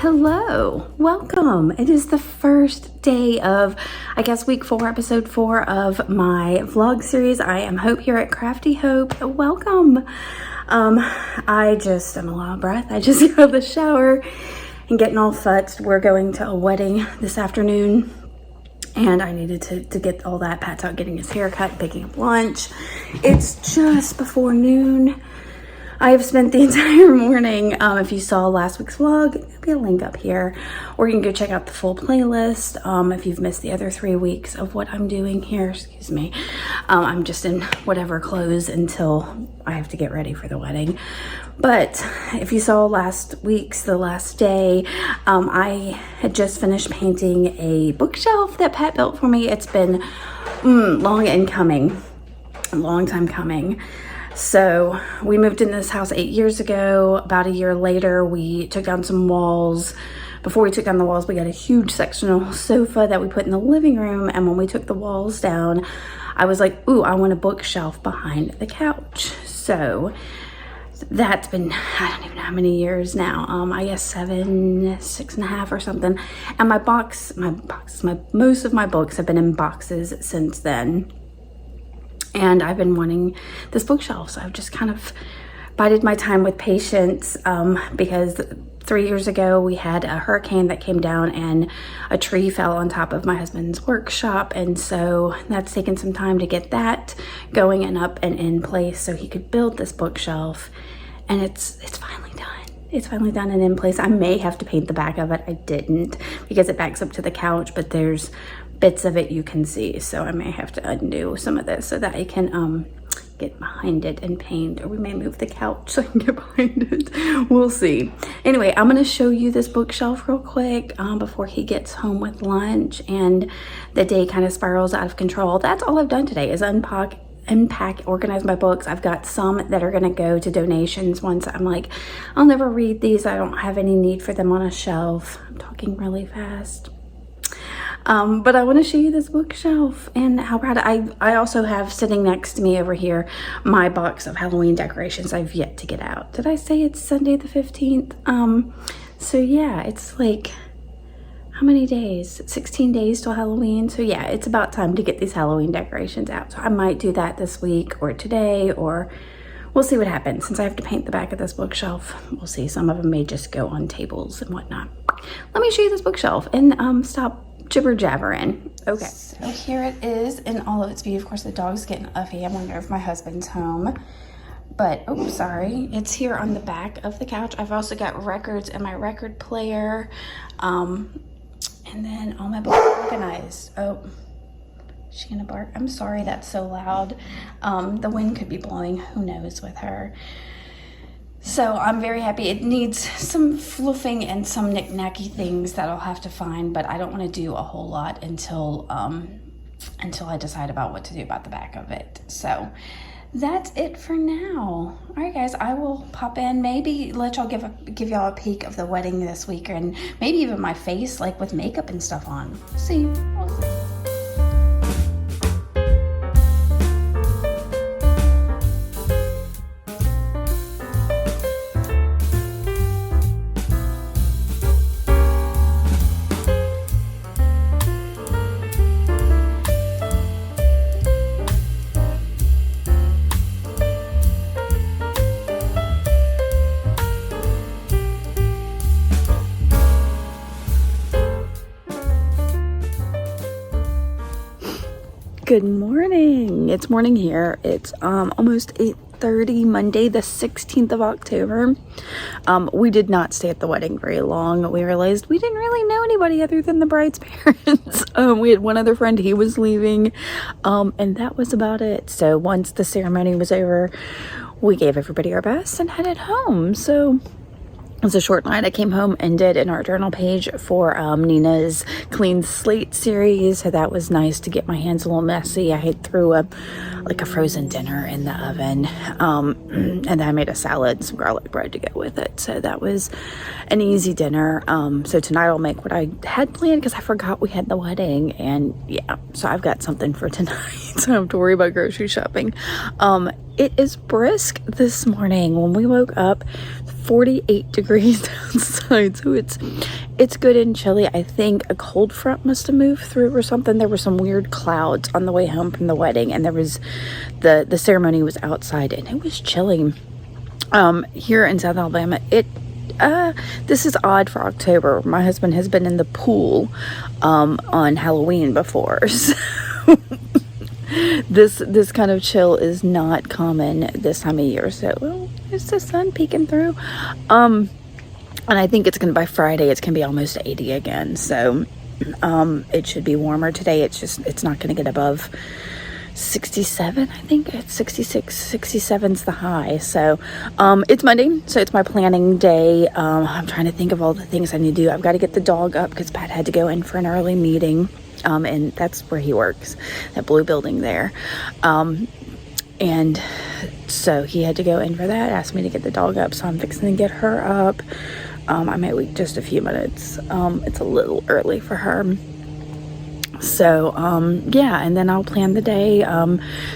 Hello, welcome. It is the first day of, I guess, week 4, episode 4 of my vlog series. I am Hope here at Crafty Hope. Welcome. I'm a lot of breath. I just got out of the shower and getting all futzed. We're going to a wedding this afternoon and I needed to get all that. Pat's out getting his hair cut, picking up lunch. It's just before noon. I have spent the entire morning, if you saw last week's vlog, there'll be a link up here, or you can go check out the full playlist if you've missed the other 3 weeks of what I'm doing here. Excuse me. I'm just in whatever clothes until I have to get ready for the wedding. But if you saw last week's, the last day, I had just finished painting a bookshelf that Pat built for me. It's been long in coming, a long time coming. So we moved into this house 8 years ago. About a year later, we took down some walls. Before we took down the walls, we got a huge sectional sofa that we put in the living room. And when we took the walls down, I was like, ooh, I want a bookshelf behind the couch. So that's been, I don't even know how many years now. I guess 7, 6.5 or something. And most of my books have been in boxes since then. And I've been wanting this bookshelf, so I've just kind of bided my time with patience because 3 years ago we had a hurricane that came down and a tree fell on top of my husband's workshop, and so that's taken some time to get that going and up and in place so he could build this bookshelf, and it's finally done. It's finally done and in place. I may have to paint the back of it. I didn't because it backs up to the couch, but there's bits of it you can see, so I may have to undo some of this so that I can get behind it and paint, or we may move the couch so I can get behind it. We'll see. Anyway, I'm going to show you this bookshelf real quick before he gets home with lunch and the day kind of spirals out of control. That's all I've done today is unpack, organize my books. I've got some that are going to go to donations once I'm like, I'll never read these. I don't have any need for them on a shelf. I'm talking really fast. But I want to show you this bookshelf and how proud I also have sitting next to me over here my box of Halloween decorations I've yet to get out. Did I say it's Sunday the 15th? So yeah, it's like, how many days? 16 days till Halloween. So yeah, it's about time to get these Halloween decorations out. So I might do that this week or today, or we'll see what happens. Since I have to paint the back of this bookshelf, we'll see. Some of them may just go on tables and whatnot. Let me show you this bookshelf and stop jibber jabbering. Okay, so here it is in all of its beauty. Of course, the dog's getting uffy. I wonder if my husband's home. But, oh, sorry. It's here on the back of the couch. I've also got records and my record player. And then all my books are organized. Oh, is she gonna bark? I'm sorry that's so loud. The wind could be blowing. Who knows with her. So I'm very happy. It needs some fluffing and some knick-knacky things that I'll have to find, but I don't want to do a whole lot until I decide about what to do about the back of it. So that's it for now. All right, guys, I will pop in, maybe let y'all give y'all a peek of the wedding this week, and maybe even my face, like with makeup and stuff on. We'll see. Good morning. It's morning here. It's almost 8:30, Monday the 16th of October. We did not stay at the wedding very long. We realized we didn't really know anybody other than the bride's parents. We had one other friend, he was leaving, and that was about it. So once the ceremony was over, we gave everybody our best and headed home. So it was a short night. I came home and did an art journal page for Nina's Clean Slate series. So that was nice to get my hands a little messy. I had threw a frozen dinner in the oven. And then I made a salad and some garlic bread to go with it. So that was an easy dinner. So tonight I'll make what I had planned because I forgot we had the wedding. And yeah, so I've got something for tonight. So I don't have to worry about grocery shopping. It is brisk this morning. When we woke up, 48 degrees outside, so it's good and chilly. I think a cold front must have moved through or something. There were some weird clouds on the way home from the wedding, and there was the ceremony was outside, and it was chilly. Here in South Alabama, this is odd for October. My husband has been in the pool on Halloween before, so this kind of chill is not common this time of year. So, well, there's the sun peeking through. And I think by Friday it's gonna be almost 80 again. So it should be warmer today. It's not gonna get above 67. I think it's 66, 67's the high. So it's Monday, so it's my planning day. I'm trying to think of all the things I need to do. I've got to get the dog up because Pat had to go in for an early meeting. And that's where he works, that blue building there. And so he had to go in for that, asked me to get the dog up, so I'm fixing to get her up. I might wait just a few minutes. It's a little early for her. So, yeah, and then I'll plan the day,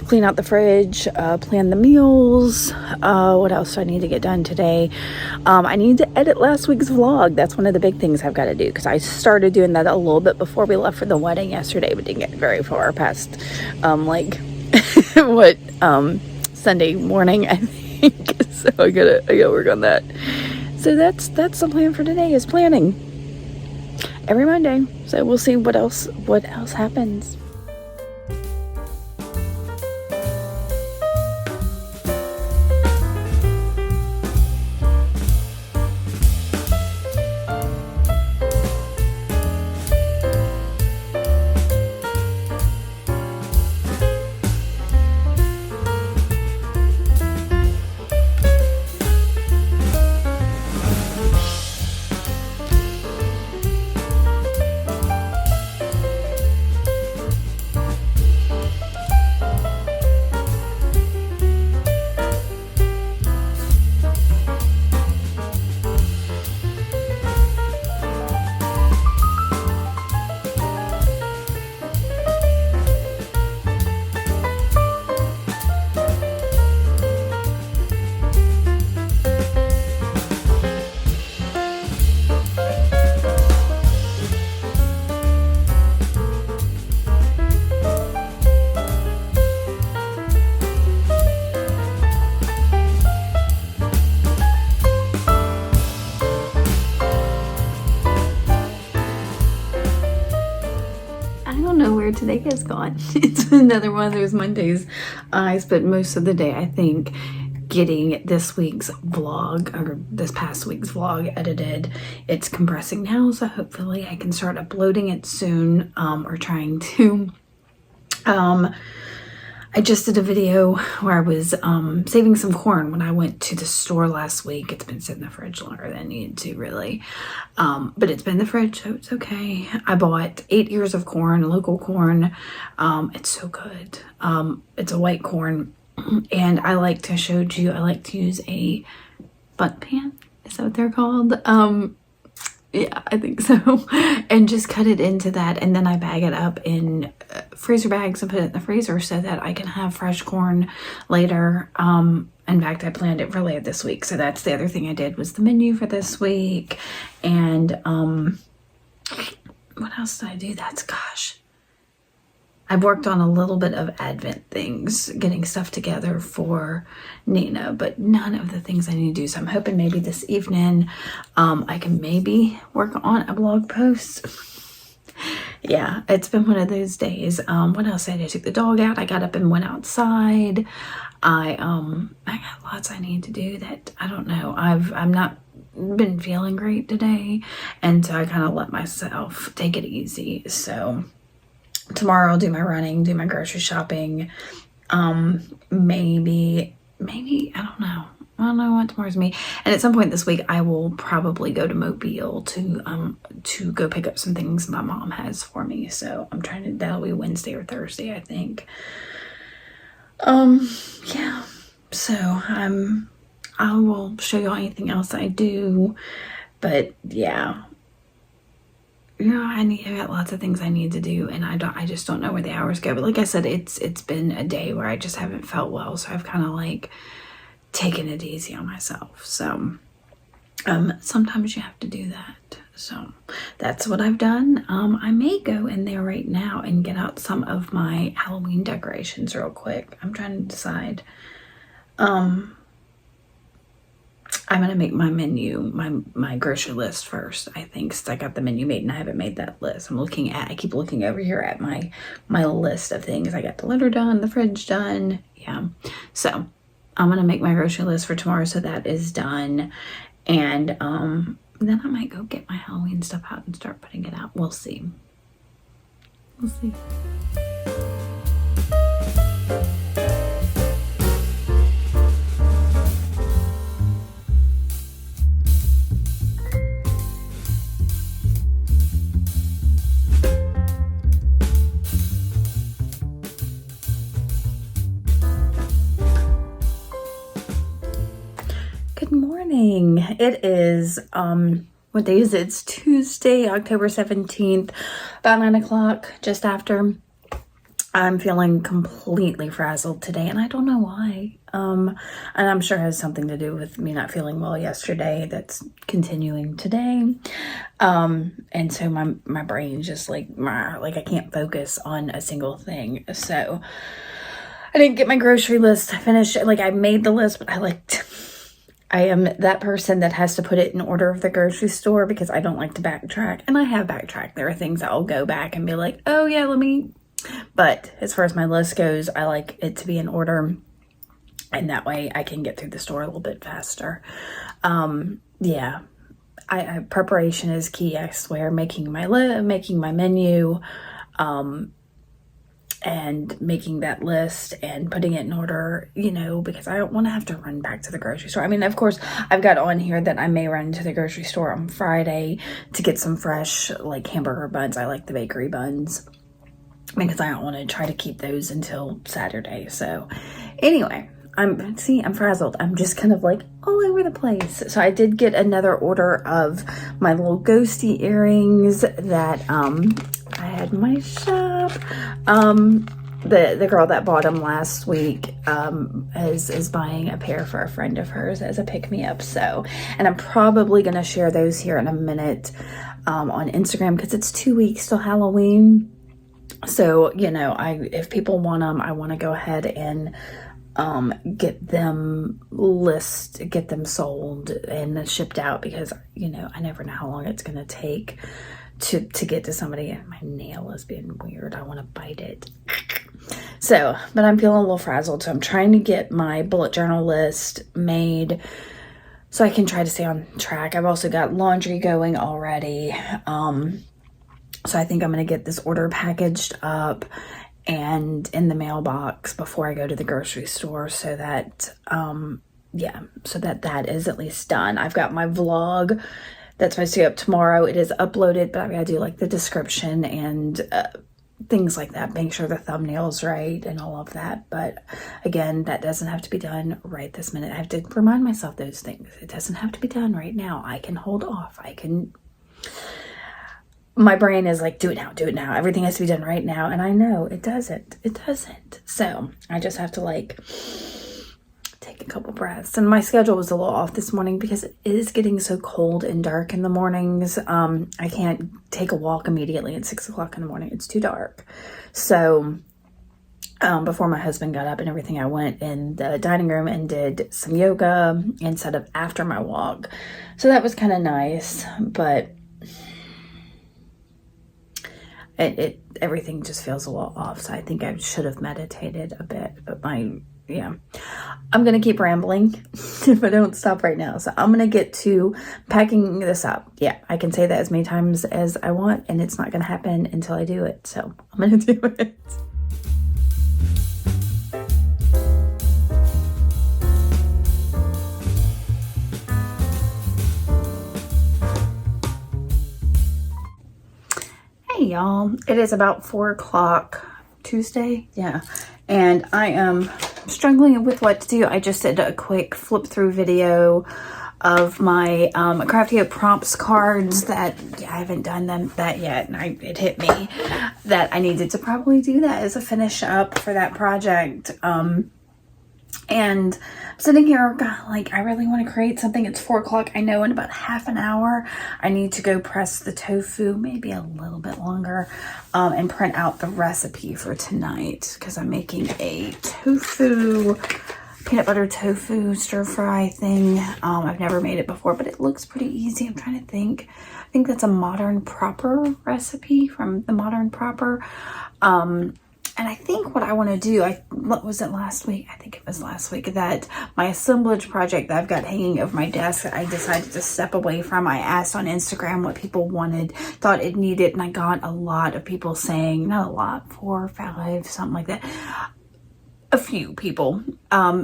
clean out the fridge, plan the meals. What else do I need to get done today? I need to edit last week's vlog. That's one of the big things I've got to do, because I started doing that a little bit before we left for the wedding yesterday, but didn't get very far past, Sunday morning, I think. So I gotta work on that. So that's the plan for today, is planning every Monday. So we'll see what else happens. Today has gone. It's another one of those Mondays. I spent most of the day, I think, getting this week's vlog, or this past week's vlog, edited. It's compressing now, so hopefully I can start uploading it soon, or trying to. I just did a video where I was saving some corn when I went to the store last week. It's been sitting in the fridge longer than it needed to, really. But it's been in the fridge, so it's okay. I bought 8 ears of corn, local corn. It's so good. It's a white corn. And I like to use a butt pan. Is that what they're called? Yeah, I think so. And just cut it into that, and then I bag it up in freezer bags and put it in the freezer so that I can have fresh corn later. In fact, I planned it for later this week, so that's the other thing I did, was the menu for this week. And what else did I do? I've worked on a little bit of Advent things, getting stuff together for Nina, but none of the things I need to do. So I'm hoping maybe this evening I can maybe work on a blog post. Yeah, it's been one of those days. What else did I do? I took the dog out. I got up and went outside. I got lots I need to do that I don't know. I'm not been feeling great today, and so I kind of let myself take it easy. So tomorrow I'll do my running, do my grocery shopping. Maybe, I don't know. I don't know what tomorrow's me. And at some point this week, I will probably go to Mobile to go pick up some things my mom has for me. So I'm trying to, that'll be Wednesday or Thursday, I think. Yeah. So I will show you anything else I do. But yeah. You know, I got lots of things I need to do, and I just don't know where the hours go. But like I said, it's been a day where I just haven't felt well, so I've kind of like taken it easy on myself. So sometimes you have to do that. So that's what I've done. I may go in there right now and get out some of my Halloween decorations real quick. I'm trying to decide. I'm gonna make my menu, my grocery list first, I think, since I got the menu made and I haven't made that list. I keep looking over here at my list of things. I got the litter done, the fridge done. Yeah. So I'm gonna make my grocery list for tomorrow, so that is done. And then I might go get my Halloween stuff out and start putting it out. We'll see. We'll see. Good morning. It is, what day is it? It's Tuesday, October 17th, about 9 o'clock, just after. I'm feeling completely frazzled today, and I don't know why. And I'm sure it has something to do with me not feeling well yesterday. That's continuing today. And so my brain's just like I can't focus on a single thing. So I didn't get my grocery list finished. Like, I made the list, but I am that person that has to put it in order of the grocery store because I don't like to backtrack. And I have backtracked. There are things that I'll go back and be like, oh yeah, but as far as my list goes, I like it to be in order. And that way I can get through the store a little bit faster. Yeah, preparation is key, I swear. Making my menu, and making that list and putting it in order, because I don't want to have to run back to the grocery store. I mean, of course, I've got on here that I may run to the grocery store on Friday to get some fresh, hamburger buns. I like the bakery buns because I don't want to try to keep those until Saturday. So anyway, I'm frazzled. I'm just kind of all over the place. So I did get another order of my little ghosty earrings that, I had in my shop. The girl that bought them last week is buying a pair for a friend of hers as a pick-me-up. So, and I'm probably going to share those here in a minute on Instagram because it's 2 weeks till Halloween. So, if people want them, I want to go ahead and get them sold and shipped out because, I never know how long it's going to take to get to somebody. And my nail is being weird. I want to bite it. So, but I'm feeling a little frazzled. So I'm trying to get my bullet journal list made so I can try to stay on track. I've also got laundry going already. So I think I'm going to get this order packaged up and in the mailbox before I go to the grocery store so that, that is at least done. I've got my vlog that's supposed to be up tomorrow. It is uploaded, but I've got to do the description and things like that. Make sure the thumbnail's right and all of that. But again, that doesn't have to be done right this minute. I have to remind myself those things. It doesn't have to be done right now. I can hold off. My brain is do it now, do it now. Everything has to be done right now. And I know it doesn't. So I just have to take a couple breaths. And my schedule was a little off this morning because it is getting so cold and dark in the mornings. I can't take a walk immediately at 6 o'clock in the morning. It's too dark. So before my husband got up and everything, I went in the dining room and did some yoga instead of after my walk. So that was kind of nice, but everything just feels a little off. So I think I should have meditated a bit, but I'm going to keep rambling if I don't stop right now. So I'm going to get to packing this up. Yeah, I can say that as many times as I want, and it's not going to happen until I do it. So I'm going to do it. Hey y'all, it is about 4 o'clock Tuesday. Yeah. And I am struggling with what to do. I just did a quick flip through video of my Craftio prompts cards that I haven't done that yet. And it hit me that I needed to probably do that as a finish up for that project. And I'm sitting here, God, like, I really want to create something. It's 4 o'clock. I know in about half an hour, I need to go press the tofu, maybe a little bit longer, and print out the recipe for tonight, because I'm making a tofu, peanut butter tofu stir fry thing. I've never made it before, but it looks pretty easy. I'm trying to think. I think that's a Modern Proper recipe from the Modern Proper. And I think what I want to do, what was it last week? I think it was last week, that my assemblage project that I've got hanging over my desk that I decided to step away from. I asked on Instagram what people wanted, thought it needed, and I got a lot of people saying, not a lot, 4 or 5, something like that. A few people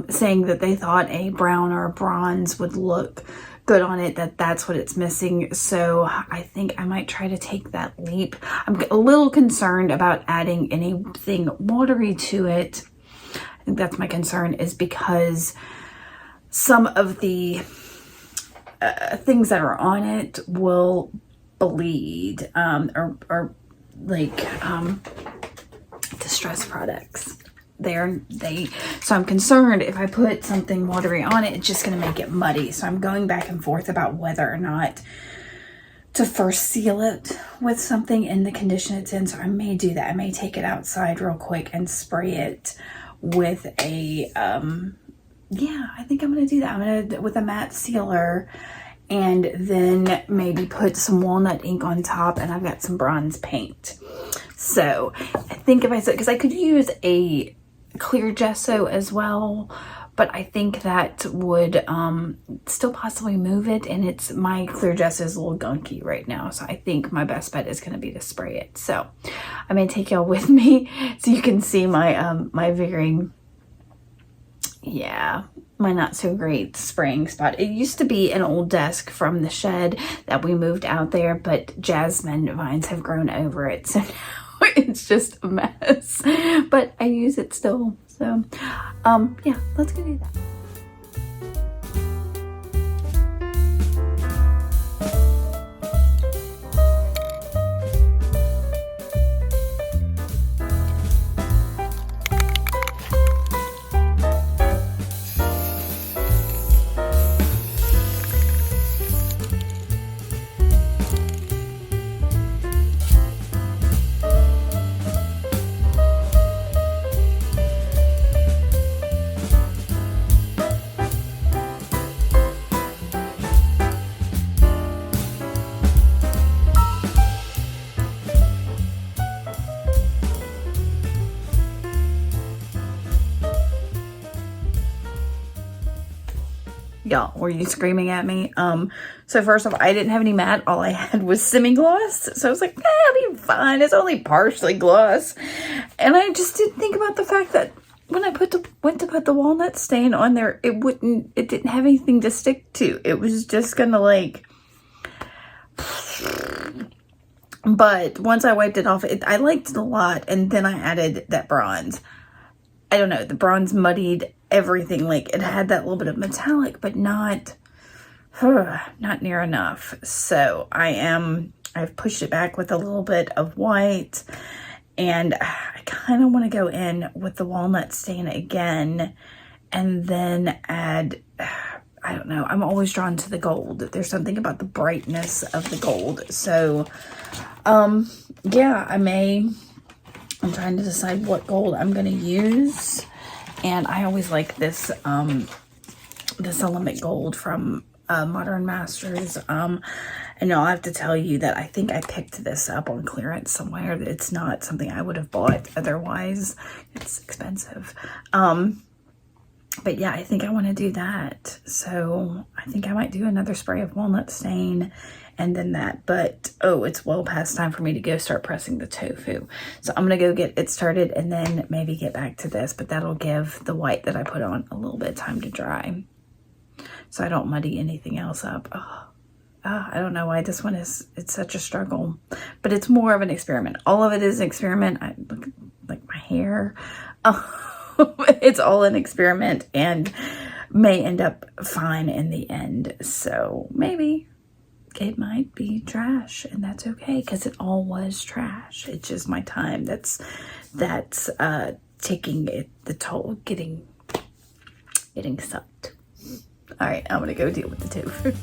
saying that they thought a brown or a bronze would look good on it, that's what it's missing. So I think I might try to take that leap. I'm a little concerned about adding anything watery to it. I think that's my concern, is because some of the things that are on it will bleed, or like distress products. So I'm concerned if I put something watery on it, it's just going to make it muddy. So I'm going back and forth about whether or not to first seal it with something in the condition it's in. So I may do that. I may take it outside real quick and spray it with a, yeah, I think I'm going to do that. I'm going to, with a matte sealer, and then maybe put some walnut ink on top, and I've got some bronze paint. So I think if I said, because I could use a clear gesso as well, but I think that would still possibly move it, and my clear gesso is a little gunky right now, so I think my best bet is going to be to spray it. So I may take y'all with me so you can see my my very, yeah, my not so great spraying spot. It used to be an old desk from the shed that we moved out there, but jasmine vines have grown over it, so now it's just a mess, but I use it still. So yeah, let's go do that. Y'all, were you screaming at me? So first off, I didn't have any matte. All I had was semi-gloss. So I was like, it'll be fine. It's only partially gloss. And I just didn't think about the fact that when I went to put the walnut stain on there, it didn't have anything to stick to. It was just gonna like, but once I wiped it off, I liked it a lot. And then I added that bronze. I don't know, the bronze muddied everything. Like, it had that little bit of metallic, but not near enough. So I've pushed it back with a little bit of white, and I kind of want to go in with the walnut stain again, and then add, I don't know, I'm always drawn to the gold. There's something about the brightness of the gold. So yeah, I'm trying to decide what gold I'm going to use. And I always like this, this Element Gold from Modern Masters. And I'll have to tell you that I think I picked this up on clearance somewhere. It's not something I would have bought otherwise. It's expensive. But yeah, I think I want to do that. So I think I might do another spray of walnut stain and then that. But, oh, it's well past time for me to go start pressing the tofu. So I'm going to go get it started and then maybe get back to this. But that'll give the white that I put on a little bit of time to dry, so I don't muddy anything else up. I don't know why this one it's such a struggle. But it's more of an experiment. All of it is an experiment. I look like my hair. It's all an experiment and may end up fine in the end. So maybe it might be trash, and that's okay, because it all was trash. It's just my time that's taking the toll, getting getting sucked. All right, I'm gonna go deal with the tofu.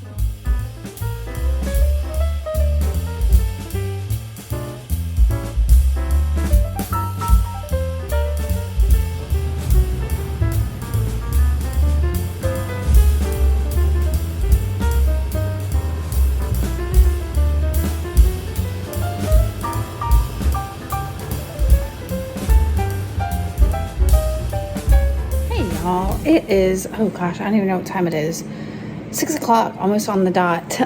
It is, oh gosh, I don't even know what time it is. 6 o'clock, almost on the dot.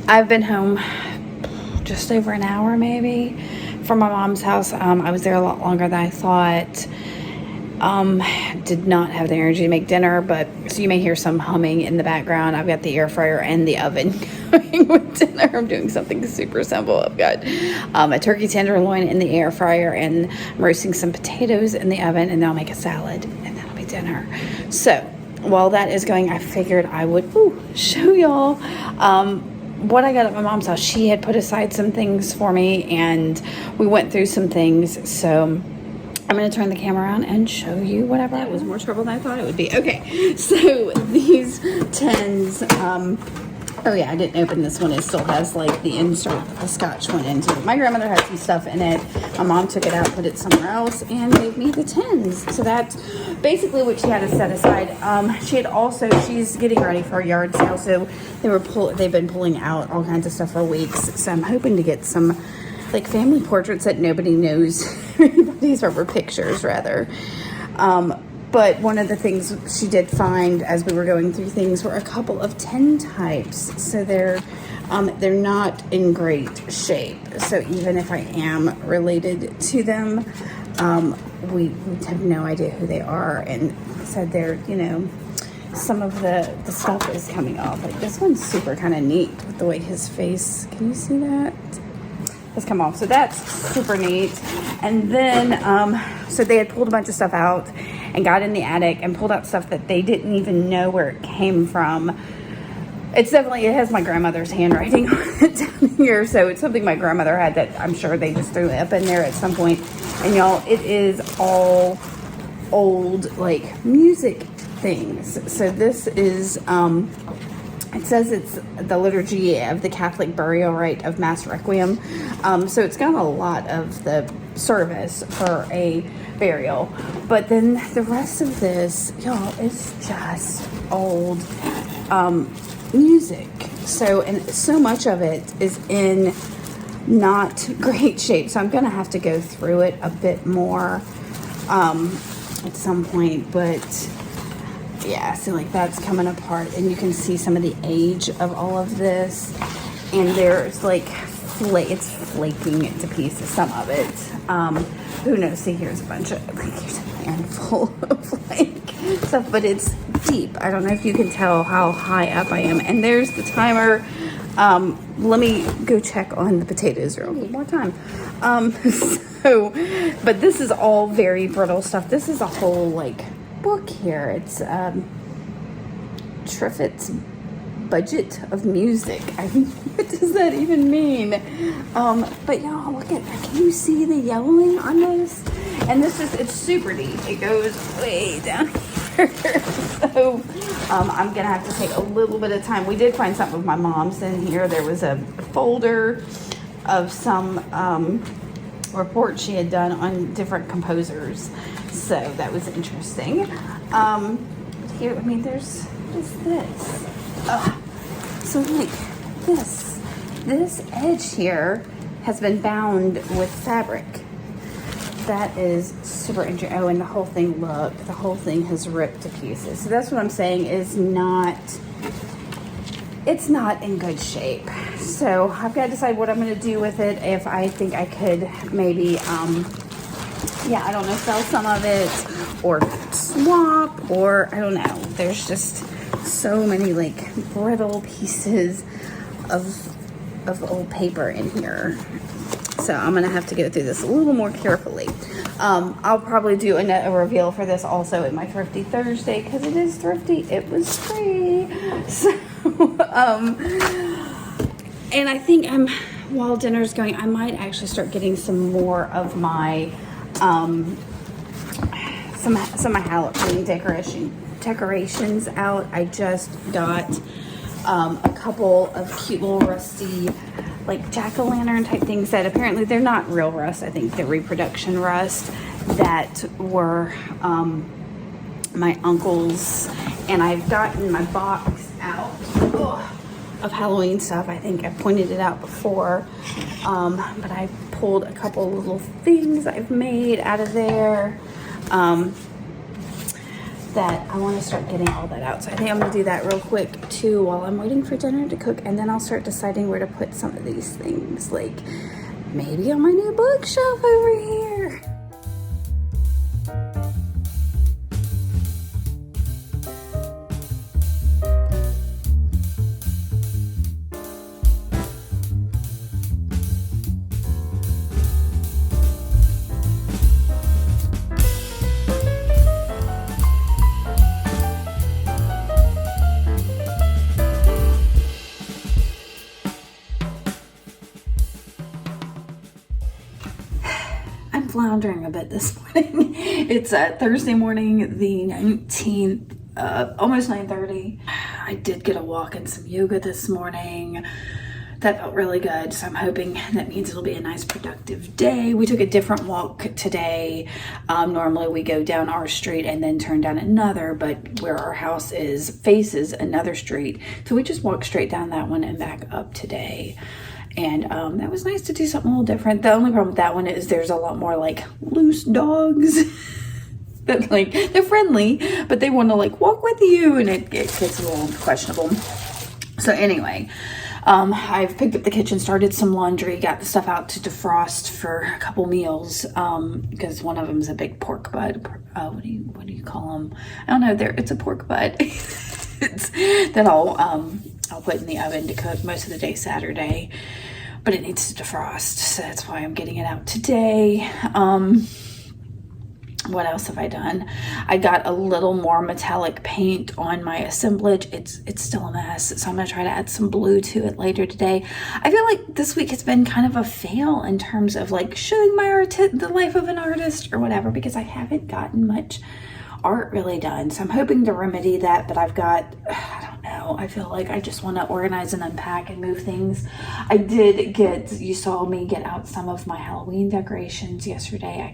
I've been home just over an hour maybe from my mom's house. I was there a lot longer than I thought. Did not have the energy to make dinner, but so you may hear some humming in the background. I've got the air fryer and the oven going with dinner. I'm doing something super simple. I've got a turkey tenderloin in the air fryer, and I'm roasting some potatoes in the oven, and then I'll make a salad, and that'll be dinner. So while that is going, I figured I would show y'all what I got at my mom's house. She had put aside some things for me, and we went through some things. So I'm going to turn the camera around and show you whatever. That was more trouble than I thought it would be. Okay, so these tins, oh yeah, I didn't open this one. It still has like the insert the scotch went into it. My grandmother had some stuff in it. My mom took it out, put it somewhere else, and gave me the tins. So that's basically what she had to set aside. She's getting ready for a yard sale, so they've been pulling out all kinds of stuff for weeks. So I'm hoping to get some like family portraits that nobody knows. These are pictures rather. But one of the things she did find as we were going through things were a couple of tin types. So they're not in great shape. So even if I am related to them, we have no idea who they are. And said they're, some of the stuff is coming off. Like this one's super kind of neat with the way his face, can you see that? Has come off. So that's super neat. And then, so they had pulled a bunch of stuff out and got in the attic and pulled out stuff that they didn't even know where it came from. It has my grandmother's handwriting on it down here. So it's something my grandmother had that I'm sure they just threw up in there at some point. And y'all, it is all old, like music things. So this is, it says it's the liturgy of the Catholic burial rite of Mass Requiem. So it's got a lot of the service for a burial. But then the rest of this, y'all, is just old music. And so much of it is in not great shape. So I'm going to have to go through it a bit more at some point. But yeah, so like that's coming apart, and you can see some of the age of all of this, and there's like it's flaking it to pieces, some of it. Who knows? See, here's a bunch of here's a handful of like stuff, but it's deep. I don't know if you can tell how high up I am. And there's the timer. Let me go check on the potatoes one more time. But this is all very brittle stuff. This is a whole like book here. It's Triffitt's Budget of Music. What does that even mean? But y'all, look at that. Can you see the yellowing on this? And it's super deep. It goes way down here. So I'm gonna have to take a little bit of time. We did find something with my mom's in here. There was a folder of some reports she had done on different composers. So that was interesting. Here, I mean, there's this. So like this edge here has been bound with fabric. That is super interesting. Oh, and the whole thing has ripped to pieces. So that's what I'm saying is it's not in good shape. So I've got to decide what I'm going to do with it. If I think I could maybe, I don't know, sell some of it or swap, or I don't know. There's just so many like brittle pieces of old paper in here. So I'm going to have to go through this a little more carefully. I'll probably do a reveal for this also in my Thrifty Thursday, because it is thrifty. It was free. So, and I think while dinner's going, I might actually start getting some more of my some of my Halloween decorations out. I just got a couple of cute little rusty, like jack-o'-lantern type things that apparently they're not real rust. I think they're reproduction rust that were my uncle's, and I've gotten my box out of Halloween stuff. I think I pointed it out before, but I pulled a couple little things I've made out of there that I want to start getting all that out. So I think I'm going to do that real quick too while I'm waiting for dinner to cook, and then I'll start deciding where to put some of these things, like maybe on my new bookshelf over here. Floundering a bit this morning. It's Thursday morning, the 19th, almost 9:30. I did get a walk and some yoga this morning. That felt really good, so I'm hoping that means it'll be a nice productive day. We took a different walk today. Normally we go down our street and then turn down another, but where our house is faces another street, so we just walked straight down that one and back up today. And that was nice to do something a little different. The only problem with that one is there's a lot more like loose dogs that like, they're friendly, but they want to like walk with you, and it gets a little questionable. So anyway, I've picked up the kitchen, started some laundry, got the stuff out to defrost for a couple meals, because one of them is a big pork butt. What do you call them? I don't know. It's a pork butt. That I'll put in the oven to cook most of the day Saturday, but it needs to defrost, so that's why I'm getting it out today. What else have I done? I got a little more metallic paint on my assemblage. It's still a mess, so I'm gonna try to add some blue to it later today. I feel like this week has been kind of a fail in terms of like showing my the life of an artist or whatever, because I haven't gotten much art really done. So I'm hoping to remedy that, but I've got, I don't know, I feel like I just want to organize and unpack and move things. You saw me get out some of my Halloween decorations yesterday. I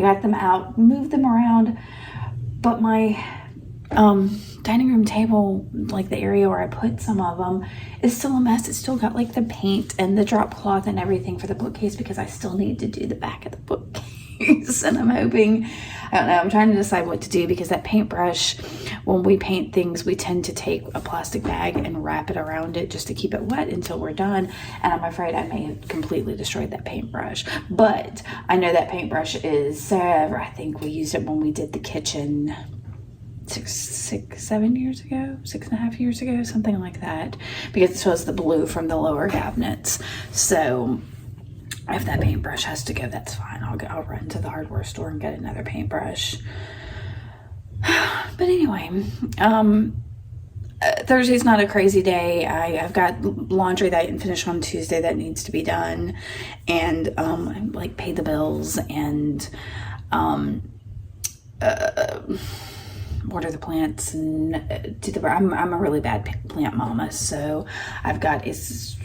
got them out, moved them around, but my dining room table, like the area where I put some of them, is still a mess. It's still got like the paint and the drop cloth and everything for the bookcase, because I still need to do the back of the bookcase. And I'm hoping, I don't know, I'm trying to decide what to do, because that paintbrush, when we paint things, we tend to take a plastic bag and wrap it around it just to keep it wet until we're done. And I'm afraid I may have completely destroyed that paintbrush. But I know that paintbrush is, I think we used it when we did the kitchen 6.5 years ago, something like that, because this was the blue from the lower cabinets. So if that paintbrush has to go, that's fine. I'll run to the hardware store and get another paintbrush. But anyway, Thursday's not a crazy day. I've got laundry that I didn't finish on Tuesday that needs to be done, and I like paid the bills and water the plants and I'm a really bad plant mama, so I've got it's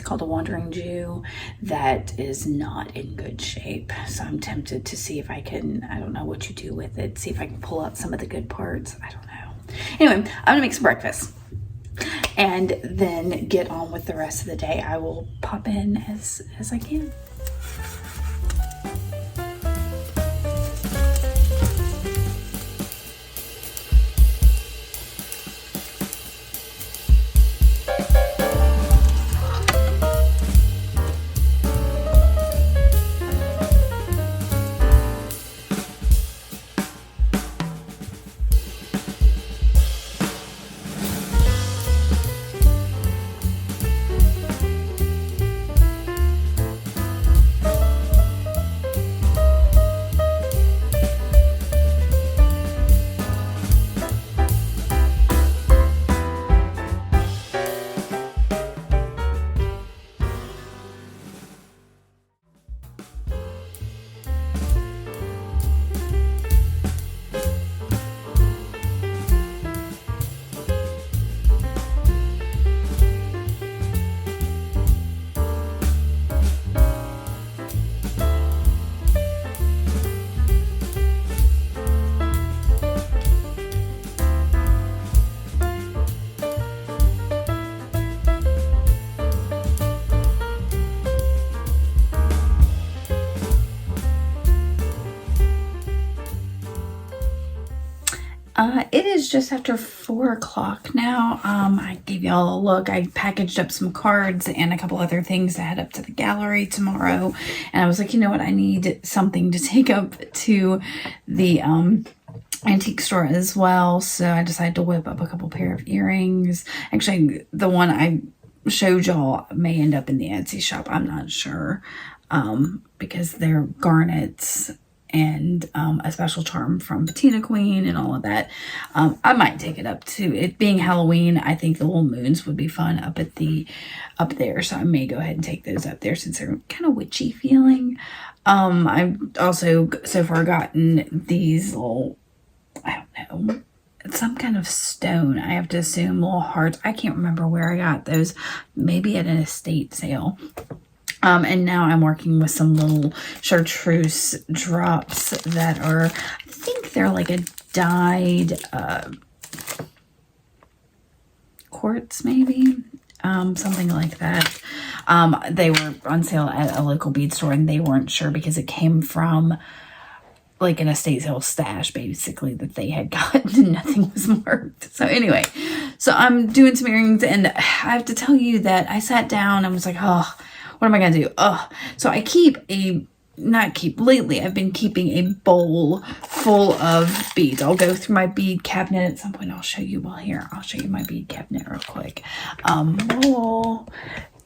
called a wandering Jew that is not in good shape. So I'm tempted to see if I can, I don't know what you do with it, see if I can pull out some of the good parts. I don't know. Anyway, I'm gonna make some breakfast and then get on with the rest of the day. I will pop in as I can. It is just after 4 o'clock now. I gave y'all a look. I packaged up some cards and a couple other things to head up to the gallery tomorrow. And I was like, you know what? I need something to take up to the antique store as well. So I decided to whip up a couple pair of earrings. Actually, the one I showed y'all may end up in the Etsy shop. I'm not sure, because they're garnets and a special charm from Patina Queen and all of that. I might take it up to it being Halloween. I think the little moons would be fun up there, so I may go ahead and take those up there since they're kind of witchy feeling. I've also so far gotten these little, I don't know, some kind of stone, I have to assume, little hearts. I can't remember where I got those, maybe at an estate sale. And now I'm working with some little chartreuse drops that are, I think they're like a dyed quartz, maybe, something like that. They were on sale at a local bead store, and they weren't sure because it came from like an estate sale stash, basically, that they had gotten, and nothing was marked. So anyway, so I'm doing some earrings, and I have to tell you that I sat down and was like, oh, what am I going to do? So I lately I've been keeping a bowl full of beads. I'll go through my bead cabinet at some point. I'll show you I'll show you my bead cabinet real quick. We'll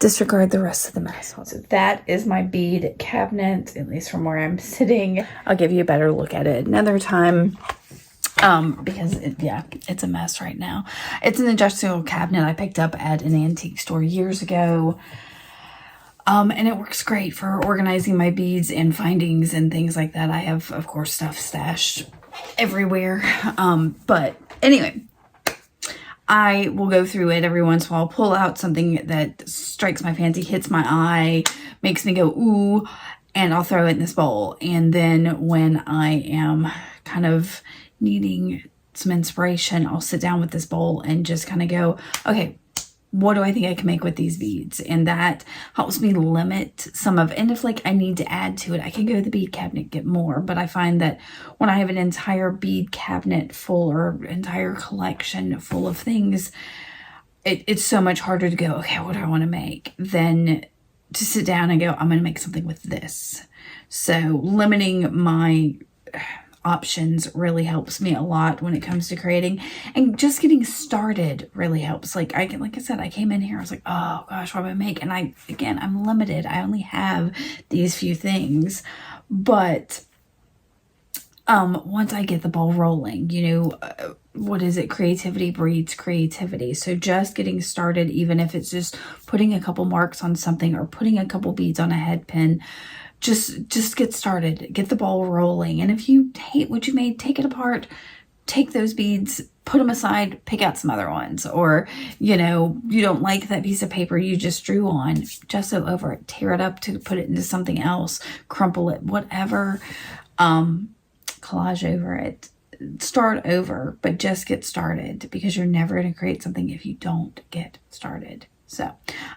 disregard the rest of the mess. So that is my bead cabinet, at least from where I'm sitting. I'll give you a better look at it another time. Because it's a mess right now. It's an adjustable cabinet I picked up at an antique store years ago. And it works great for organizing my beads and findings and things like that. I have, of course, stuff stashed everywhere. But anyway, I will go through it every once in a while, pull out something that strikes my fancy, hits my eye, makes me go, ooh, and I'll throw it in this bowl. And then when I am kind of needing some inspiration, I'll sit down with this bowl and just kind of go, okay, what do I think I can make with these beads? And that helps me limit some of, and if like I need to add to it, I can go to the bead cabinet, get more. But I find that when I have an entire bead cabinet full or entire collection full of things, it's so much harder to go, okay, what do I want to make? Than to sit down and go, I'm going to make something with this. So limiting my options really helps me a lot when it comes to creating, and just getting started really helps. Like I said, I came in here, I was like, oh gosh, what do I make? And I'm limited. I only have these few things, but once I get the ball rolling, what is it? Creativity breeds creativity. So just getting started, even if it's just putting a couple marks on something or putting a couple beads on a head pin, just get started, get the ball rolling. And if you hate what you made, take it apart, take those beads, put them aside, pick out some other ones. Or, you don't like that piece of paper you just drew on, gesso over it, tear it up to put it into something else, crumple it, whatever, collage over it, start over, but just get started, because you're never going to create something if you don't get started. So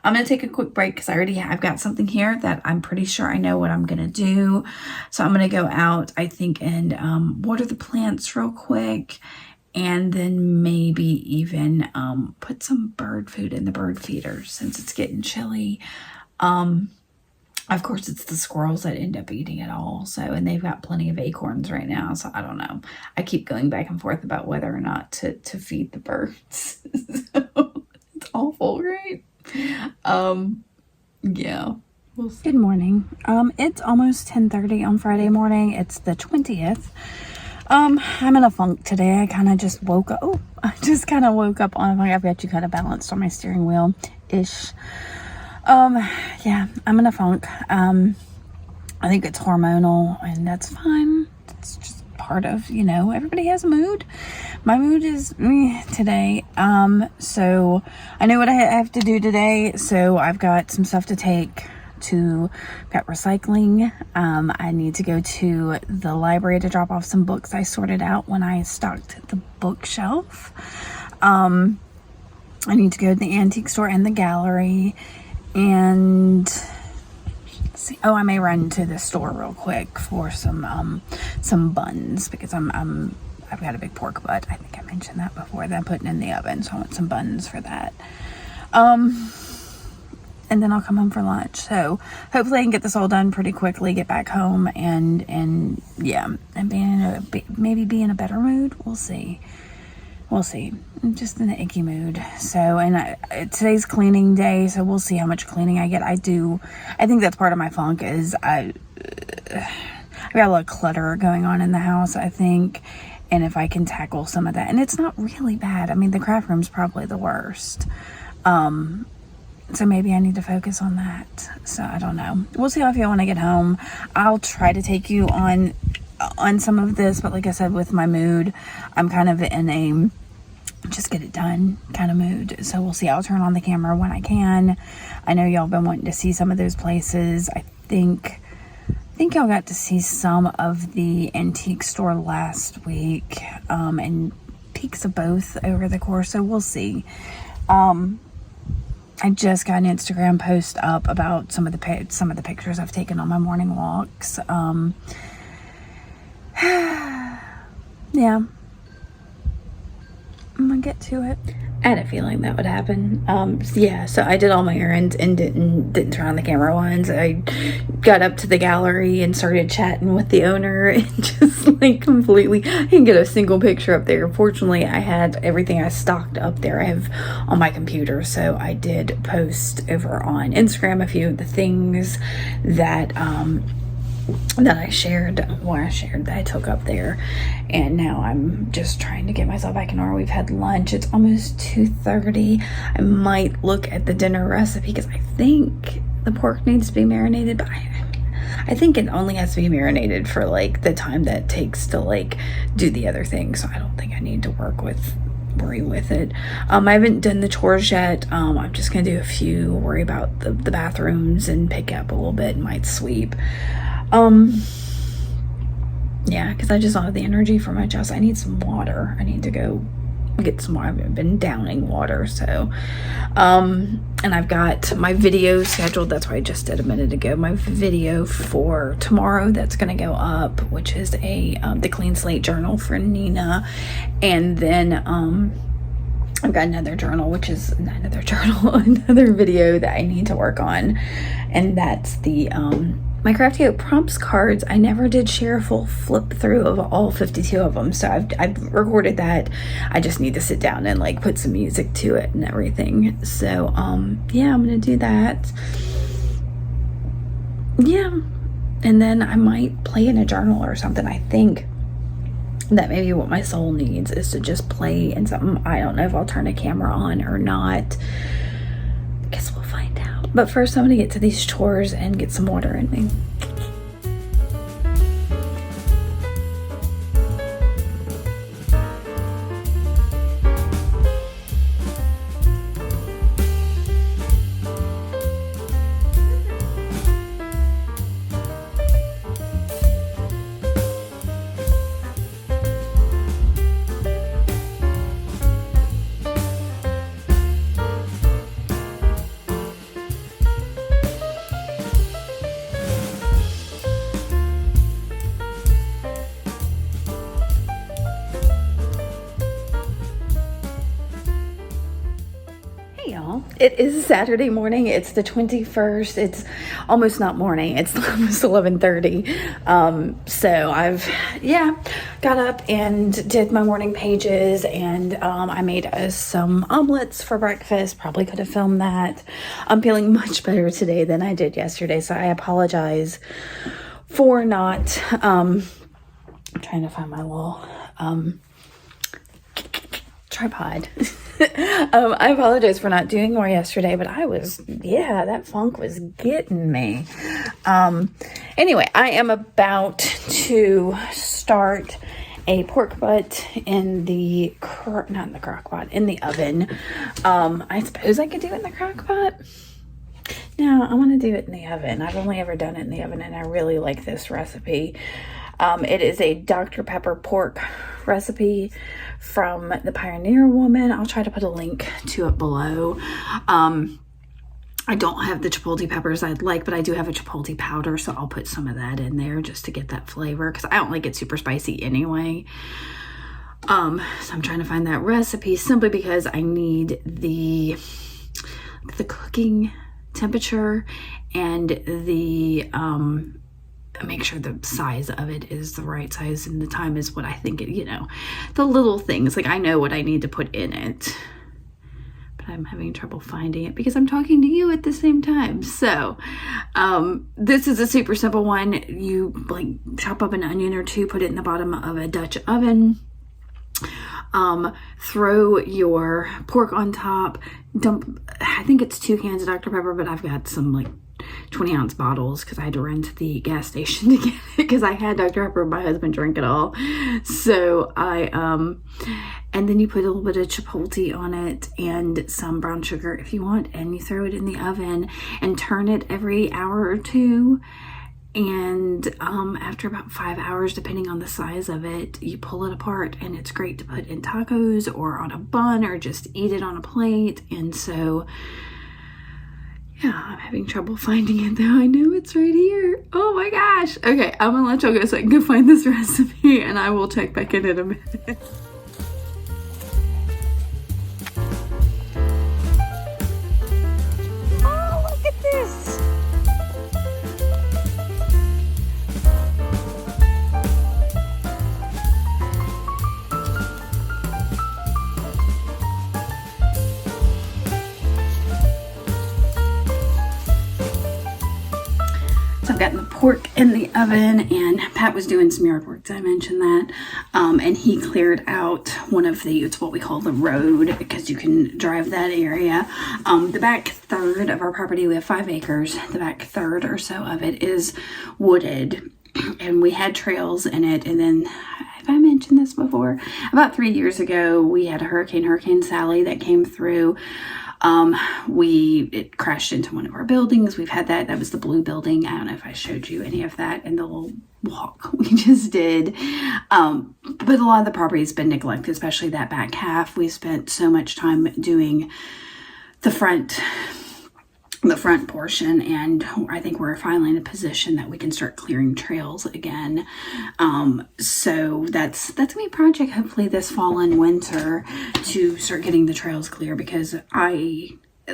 I'm going to take a quick break because I've got something here that I'm pretty sure I know what I'm going to do. So I'm going to go out, I think, and water the plants real quick, and then maybe even put some bird food in the bird feeder since it's getting chilly. Of course, it's the squirrels that end up eating it all. So, and they've got plenty of acorns right now. So I don't know. I keep going back and forth about whether or not to feed the birds. So it's awful, right? Yeah. Good morning. It's almost 10:30 on Friday morning. It's the 20th. I'm in a funk today. I kind of just woke up. Oh, I just kind of woke up on, I've got you kind of balanced on my steering wheel ish. Yeah, I'm in a funk. I think it's hormonal, and that's fine. It's just part of, everybody has a mood. My mood is me today. So I know what I have to do today. So I've got some stuff to take to, got recycling. I need to go to the library to drop off some books I sorted out when I stocked the bookshelf. I need to go to the antique store and the gallery, and see. Oh, I may run to the store real quick for some buns, because I'm I've got a big pork butt. I think I mentioned that before, that I'm putting in the oven. So I want some buns for that. And then I'll come home for lunch. So hopefully I can get this all done pretty quickly, get back home and yeah, and maybe be in a better mood. We'll see. I'm just in an icky mood. So, and today's cleaning day, so we'll see how much cleaning I get. I think that's part of my funk is I got a lot of clutter going on in the house, I think. And if I can tackle some of that, and it's not really bad. I mean, the craft room's probably the worst. So maybe I need to focus on that. So I don't know. We'll see how I feel when I get home. I'll try to take you on some of this, but like I said, with my mood, I'm kind of in a just get it done kind of mood. So we'll see. I'll turn on the camera when I can. I know y'all been wanting to see some of those places. I think y'all got to see some of the antique store last week, and peeks of both over the course. So we'll see. I just got an Instagram post up about some of the pictures I've taken on my morning walks. Yeah, I'm gonna get to it. I had a feeling that would happen. Yeah, so I did all my errands and didn't turn on the camera once. I got up to the gallery and started chatting with the owner and just like completely, I didn't get a single picture up there. Fortunately, I had everything I stocked up there. I have on my computer, so I did post over on Instagram a few of the things that that I shared that I took up there, and now I'm just trying to get myself back in order. We've had lunch. It's almost 2:30. I might look at the dinner recipe because I think the pork needs to be marinated, but I think it only has to be marinated for like the time that it takes to like do the other things, so I don't think I need to worry with it. I haven't done the chores yet. I'm just gonna do a few, worry about the bathrooms and pick up a little bit and might sweep. Yeah, because I just don't have the energy for much else. I need some water. I need to go get some more. I've been downing water, so and I've got my video scheduled. That's what I just did a minute ago. My video for tomorrow that's going to go up, which is the clean slate journal for Nina, and then I've got another video that I need to work on, and that's the my Crafty Hope prompts cards. I never did share a full flip through of all 52 of them, so I've recorded that. I just need to sit down and like put some music to it and everything. So yeah, I'm gonna do that. Yeah, and then I might play in a journal or something. I think that maybe what my soul needs is to just play in something. I don't know if I'll turn a camera on or not. Guess we'll find out. But first I'm gonna get to these chores and get some water in me. It is Saturday morning. It's the 21st. It's almost not morning. It's almost 11:30. So I've, got up and did my morning pages, and I made us some omelets for breakfast. Probably could have filmed that. I'm feeling much better today than I did yesterday, so I apologize for not, I'm trying to find my little, tripod. I apologize for not doing more yesterday, but that funk was getting me. Anyway, I am about to start a pork butt in the not in the crock pot, in the oven. I suppose I could do it in the crock pot. No, I want to do it in the oven. I've only ever done it in the oven, and I really like this recipe. It is a Dr. Pepper pork recipe from the Pioneer Woman. I'll try to put a link to it below. I don't have the chipotle peppers I'd like, but I do have a chipotle powder, so I'll put some of that in there just to get that flavor, because I don't like it super spicy anyway. So I'm trying to find that recipe simply because I need the cooking temperature and the make sure the size of it is the right size, and the time is what I think it, you know, the little things, like I know what I need to put in it, but I'm having trouble finding it because I'm talking to you at the same time. So this is a super simple one. You like chop up an onion or two, put it in the bottom of a Dutch oven, throw your pork on top, dump, I think it's 2 cans of Dr. Pepper, but I've got some like 20-ounce bottles because I had to run to the gas station to get it because I had Dr. Pepper, my husband drank it all. So and then you put a little bit of chipotle on it and some brown sugar if you want, and you throw it in the oven and turn it every hour or two. And after about 5 hours, depending on the size of it, you pull it apart, and it's great to put in tacos or on a bun or just eat it on a plate. And so yeah, I'm having trouble finding it though. I know it's right here. Oh my gosh. Okay, I'm gonna let y'all go so I can go find this recipe, and I will check back in a minute. Oh, look at this. I've gotten the pork in the oven, and Pat was doing some yard work. Did I mention that? And he cleared out one of the, it's what we call the road, because you can drive that area. The back third of our property, we have 5 acres. The back third or so of it is wooded, and we had trails in it. And then, have I mentioned this before? About 3 years ago, we had a Hurricane Sally that came through. It crashed into one of our buildings. We've had that was the blue building. I don't know if I showed you any of that in the little walk we just did. But a lot of the property has been neglected, especially that back half. We spent so much time doing the front portion, and I think we're finally in a position that we can start clearing trails again. So that's gonna be a project hopefully this fall and winter to start getting the trails clear, because I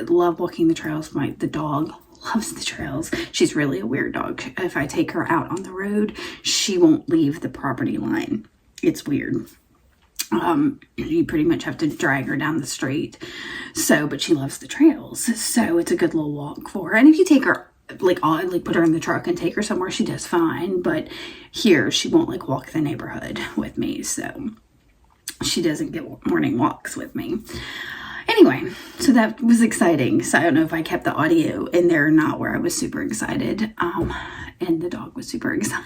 love walking the trails. The dog loves the trails. She's really a weird dog. If I take her out on the road, she won't leave the property line. It's weird. You pretty much have to drag her down the street. So, but she loves the trails. So it's a good little walk for her. And if you take her, put her in the truck and take her somewhere, she does fine. But here, she won't walk the neighborhood with me. So she doesn't get morning walks with me. Anyway, so that was exciting. So I don't know if I kept the audio in there or not, where I was super excited. And the dog was super excited.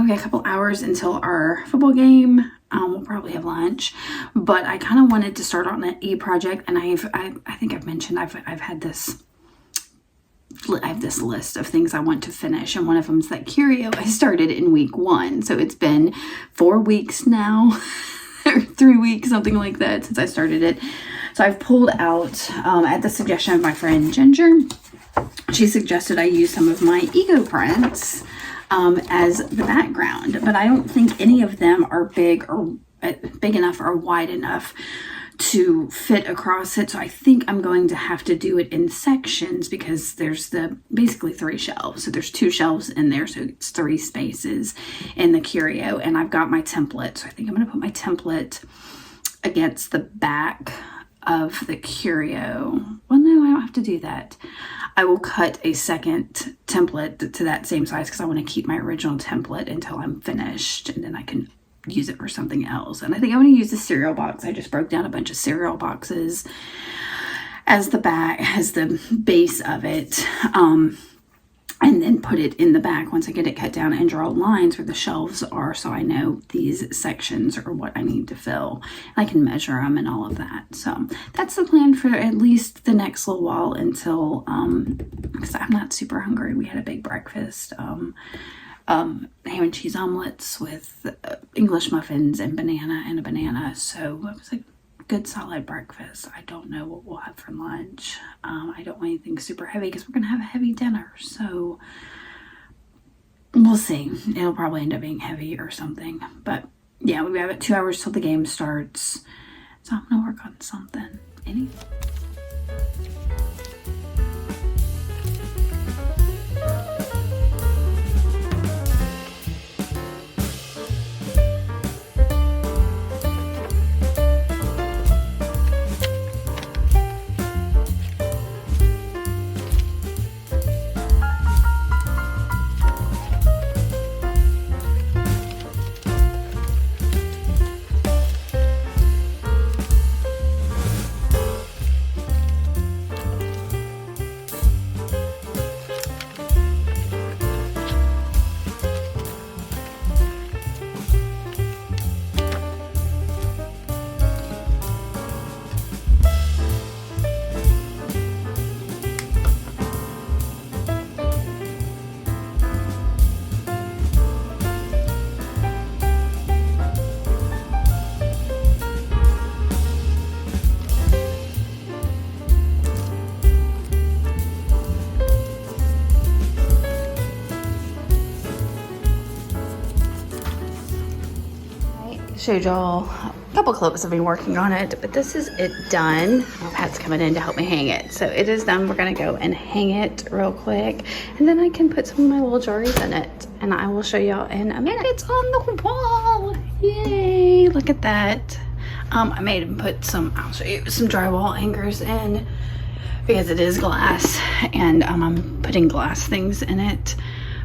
We got a couple hours until our football game. We'll probably have lunch, but I kind of wanted to start on an e-project, and I think I've mentioned I have this list of things I want to finish, and one of them is that Curio I started in week 1. So it's been 4 weeks now, or 3 weeks, something like that, since I started it. So I've pulled out, at the suggestion of my friend Ginger, she suggested I use some of my ego prints as the background, but I don't think any of them are big enough or wide enough to fit across it. So I think I'm going to have to do it in sections, because there's basically 3 shelves. So there's 2 shelves in there, so it's 3 spaces in the Curio, and I've got my template. So I think I'm going to put my template against the back of the Curio. Well, no, I don't have to do that. I will cut a second template to that same size, because I want to keep my original template until I'm finished, and then I can use it for something else. And I think I'm going to use the cereal box. I just broke down a bunch of cereal boxes as the base of it, and then put it in the back once I get it cut down, and draw lines where the shelves are, so I know these sections are what I need to fill. I can measure them and all of that. So that's the plan for at least the next little while, until because I'm not super hungry. We had a big breakfast, ham and cheese omelets with English muffins and a banana. So it was a good solid breakfast. I don't know what we'll have for lunch. I don't want anything super heavy, because we're gonna have a heavy dinner. So we'll see. It'll probably end up being heavy or something. But yeah, we have 2 hours till the game starts. So I'm gonna work on something. Showed y'all a couple clips of me working on it, but this is it done. My Pat's coming in to help me hang it. So it is done. We're gonna go and hang it real quick, and then I can put some of my little jars in it, and I will show y'all in a minute. It's on the wall. Yay, look at that. I made him put some, I'll show you, some drywall hangers in because it is glass, and I'm putting glass things in it.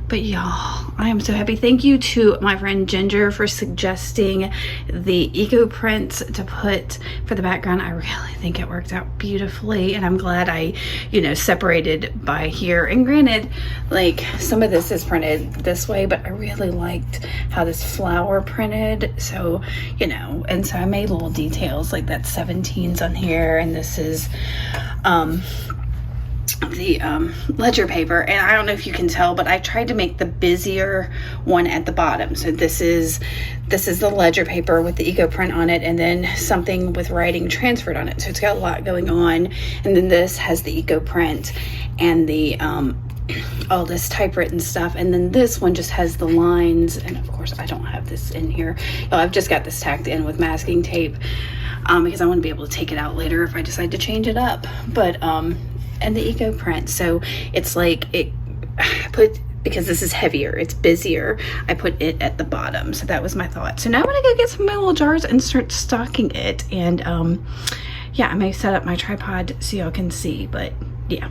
But y'all, I am so happy. Thank you to my friend Ginger for suggesting the eco prints to put for the background. I really think it worked out beautifully, and I'm glad I, you know, separated by here. And granted, like, some of this is printed this way, but I really liked how this flower printed. So, you know, and so I made little details like that 17s on here, and this is the ledger paper, and I don't know if you can tell, but I tried to make the busier one at the bottom. So this is the ledger paper with the eco print on it, and then something with writing transferred on it. So it's got a lot going on, and then this has the eco print and the all this typewritten stuff, and then this one just has the lines. And of course I don't have this in here. I've just got this tacked in with masking tape because I want to be able to take it out later if I decide to change it up. But and the eco print, so it's like it because this is heavier, it's busier, I put it at the bottom. So that was my thought. So now I'm gonna go get some of my little jars and start stocking it. And yeah, I may set up my tripod so y'all can see, but yeah,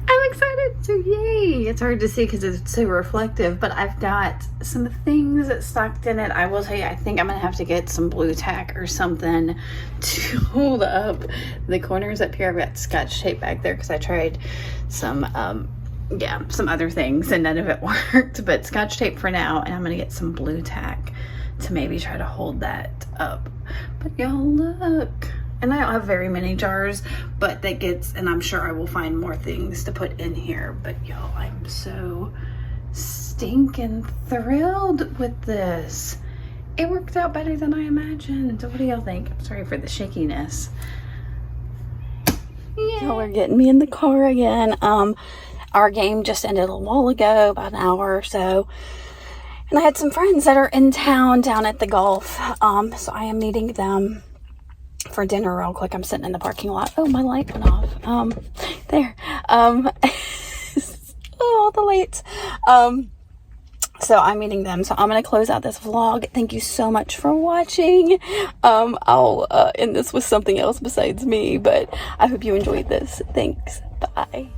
I'm excited. So yay. It's hard to see because it's so reflective, but I've got some things stocked in it. I will tell you, I think I'm gonna have to get some blue tack or something to hold up the corners up here. I've got Scotch tape back there because I tried some yeah, some other things and none of it worked, but Scotch tape for now. And I'm gonna get some blue tack to maybe try to hold that up. But y'all look. And I don't have very many jars, but that gets, and I'm sure I will find more things to put in here. But y'all, I'm so stinking thrilled with this. It worked out better than I imagined. What do y'all think? I'm sorry for the shakiness. Y'all are getting me in the car again. Our game just ended a while ago, about an hour or so. And I had some friends that are in town down at the golf. So I am meeting them for dinner real quick. I'm sitting in the parking lot. Oh, my light went off. There. Oh, all the lights. So I'm meeting them. So I'm going to close out this vlog. Thank you so much for watching. I'll end this with something else besides me, but I hope you enjoyed this. Thanks. Bye.